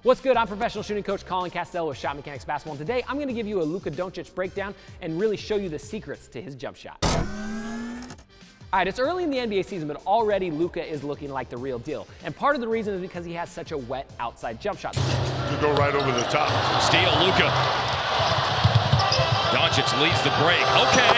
What's good? I'm professional shooting coach Colin Castell with ShotMechanics Basketball, and today I'm going to give you a Luka Doncic breakdown and really show you the secrets to his jump shot. All right, it's early in the NBA season, but already Luka is looking like the real deal. And part of the reason is because he has such a wet outside jump shot. To go right over the top. Steal, Luka. Doncic leads the break. Okay.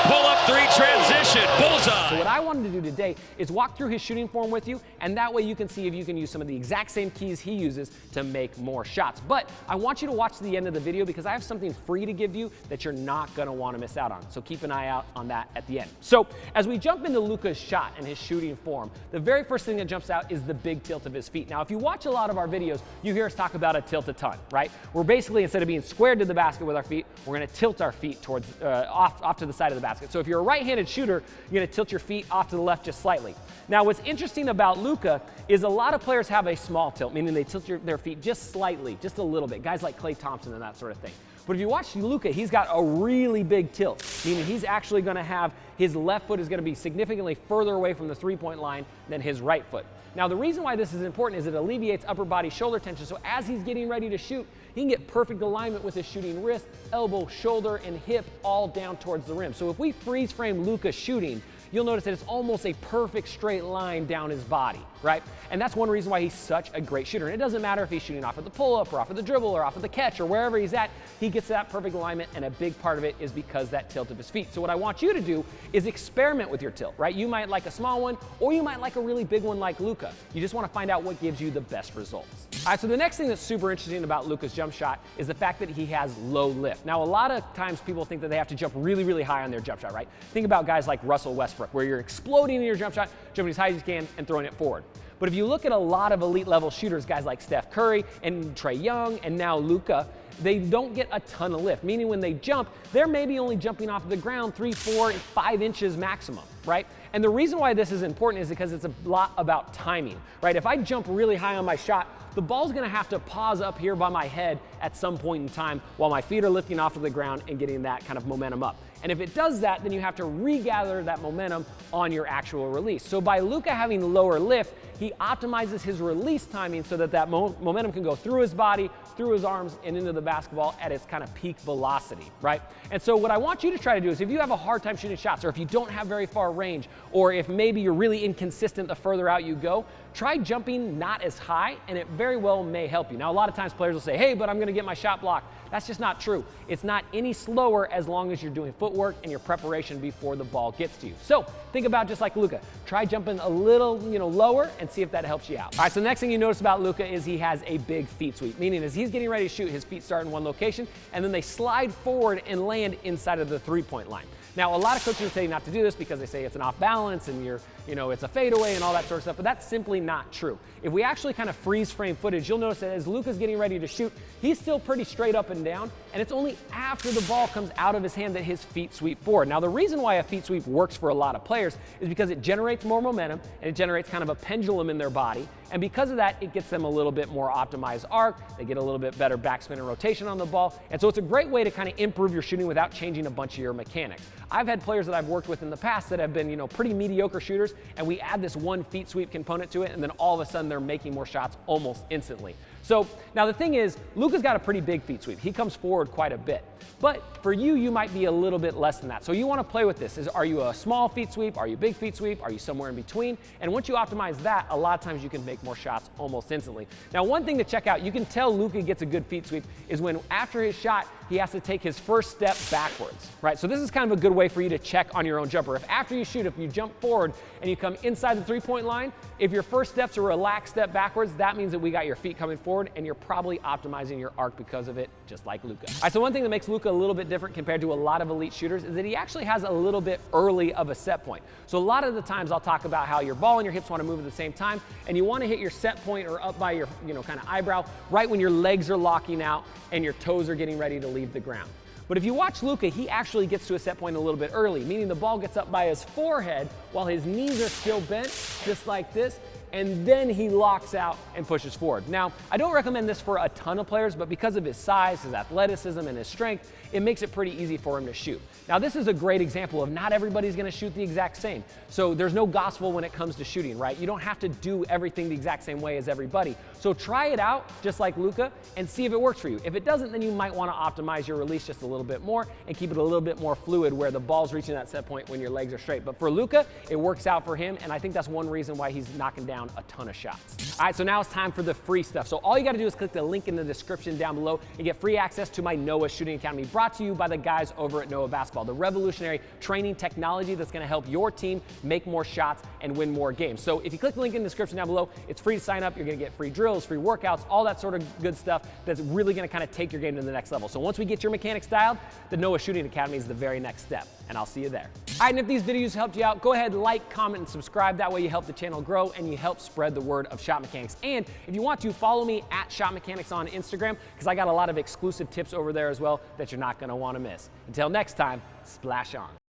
Pull up three, transition, bullseye. So what I wanted to do today is walk through his shooting form with you, and that way you can see if you can use some of the exact same keys he uses to make more shots. But I want you to watch to the end of the video because I have something free to give you that you're not going to want to miss out on. So keep an eye out on that at the end. So as we jump into Luka's shot and his shooting form, the very first thing that jumps out is the big tilt of his feet. Now, if you watch a lot of our videos, you hear us talk about a tilt a ton, right? We're basically, instead of being squared to the basket with our feet, we're going to tilt our feet towards off to the side of the basket. So if you're a right-handed shooter, you're going to tilt your feet off to the left just slightly. Now, what's interesting about Luka is a lot of players have a small tilt, meaning they tilt their feet just slightly, just a little bit. Guys like Klay Thompson and that sort of thing. But if you watch Luka, he's got a really big tilt, meaning he's actually going to have his left foot is going to be significantly further away from the three-point line than his right foot. Now, the reason why this is important is it alleviates upper body shoulder tension. So as he's getting ready to shoot, he can get perfect alignment with his shooting wrist, elbow, shoulder, and hip all down towards the rim. So if we freeze frame Luka shooting, you'll notice that it's almost a perfect straight line down his body, right? And that's one reason why he's such a great shooter. And it doesn't matter if he's shooting off of the pull-up or off of the dribble or off of the catch or wherever he's at, he gets that perfect alignment, and a big part of it is because that tilt of his feet. So what I want you to do is experiment with your tilt, right? You might like a small one, or you might like a really big one like Luka. You just want to find out what gives you the best results. All right, so the next thing that's super interesting about Luka's jump shot is the fact that he has low lift. Now, a lot of times people think that they have to jump really, really high on their jump shot, right? Think about guys like Russell Westbrook, where you're exploding in your jump shot, jumping as high as you can, and throwing it forward. But if you look at a lot of elite level shooters, guys like Steph Curry and Trae Young and now Luka, they don't get a ton of lift, meaning when they jump, they're maybe only jumping off the ground 3, 4, 5 inches maximum, right? And the reason why this is important is because it's a lot about timing, right? If I jump really high on my shot, the ball's gonna have to pause up here by my head at some point in time while my feet are lifting off of the ground and getting that kind of momentum up. And if it does that, then you have to regather that momentum on your actual release. So by Luka having lower lift, he optimizes his release timing so that that momentum can go through his body, through his arms, and into the basketball at its kind of peak velocity, right? And so what I want you to try to do is if you have a hard time shooting shots, or if you don't have very far range, or if maybe you're really inconsistent the further out you go, try jumping not as high, and it very well may help you. Now, a lot of times players will say, hey, but I'm gonna get my shot blocked. That's just not true. It's not any slower as long as you're doing footwork and your preparation before the ball gets to you. So think about just like Luka. Try jumping a little lower and see if that helps you out. All right, so the next thing you notice about Luka is he has a big feet sweep, meaning as he's getting ready to shoot, his feet start in one location, and then they slide forward and land inside of the three-point line. Now, a lot of coaches say not to do this because they say it's an off balance and it's a fadeaway and all that sort of stuff, but that's simply not true. If we actually kind of freeze frame footage, you'll notice that as Luka's getting ready to shoot, he's still pretty straight up and down, and it's only after the ball comes out of his hand that his feet sweep forward. Now, the reason why a feet sweep works for a lot of players is because it generates more momentum and it generates kind of a pendulum in their body, and because of that, it gets them a little bit more optimized arc, they get a little bit better backspin and rotation on the ball, and so it's a great way to kind of improve your shooting without changing a bunch of your mechanics. I've had players that I've worked with in the past that have been, pretty mediocre shooters, and we add this one feet sweep component to it, and then all of a sudden they're making more shots almost instantly. So now the thing is, Luka's got a pretty big feet sweep. He comes forward quite a bit. But for you, you might be a little bit less than that. So you want to play with this. Are you a small feet sweep? Are you big feet sweep? Are you somewhere in between? And once you optimize that, a lot of times you can make more shots almost instantly. Now, one thing to check out, you can tell Luka gets a good feet sweep is when after his shot, he has to take his first step backwards, right? So this is kind of a good way for you to check on your own jumper. If after you shoot, if you jump forward and you come inside the three-point line, if your first step's a relaxed step backwards, that means that we got your feet coming forward and you're probably optimizing your arc because of it, just like Luka. All right, so one thing that makes Luka a little bit different compared to a lot of elite shooters is that he actually has a little bit early of a set point. So a lot of the times I'll talk about how your ball and your hips want to move at the same time, and you want to hit your set point or up by your kind of eyebrow right when your legs are locking out and your toes are getting ready to leave the ground. But if you watch Luka, he actually gets to a set point a little bit early, meaning the ball gets up by his forehead while his knees are still bent, just like this, and then he locks out and pushes forward. Now, I don't recommend this for a ton of players, but because of his size, his athleticism, and his strength, it makes it pretty easy for him to shoot. Now, this is a great example of not everybody's gonna shoot the exact same. So there's no gospel when it comes to shooting, right? You don't have to do everything the exact same way as everybody. So try it out, just like Luka, and see if it works for you. If it doesn't, then you might wanna optimize your release just a little bit more and keep it a little bit more fluid where the ball's reaching that set point when your legs are straight. But for Luka, it works out for him, and I think that's one reason why he's knocking down a ton of shots. All right, so now it's time for the free stuff. So all you gotta do is click the link in the description down below and get free access to my Noah Shooting Academy, brought to you by the guys over at Noah Basketball, the revolutionary training technology that's gonna help your team make more shots and win more games. So if you click the link in the description down below, it's free to sign up. You're gonna get free drills, free workouts, all that sort of good stuff that's really gonna kind of take your game to the next level. So once we get your mechanics dialed, the Noah Shooting Academy is the very next step, and I'll see you there. All right, and if these videos helped you out, go ahead, like, comment, and subscribe. That way you help the channel grow and you help spread the word of Shot Mechanics. And if you want to, follow me at ShotMechanics on Instagram, because I got a lot of exclusive tips over there as well that you're not gonna wanna miss. Until next time, splash on.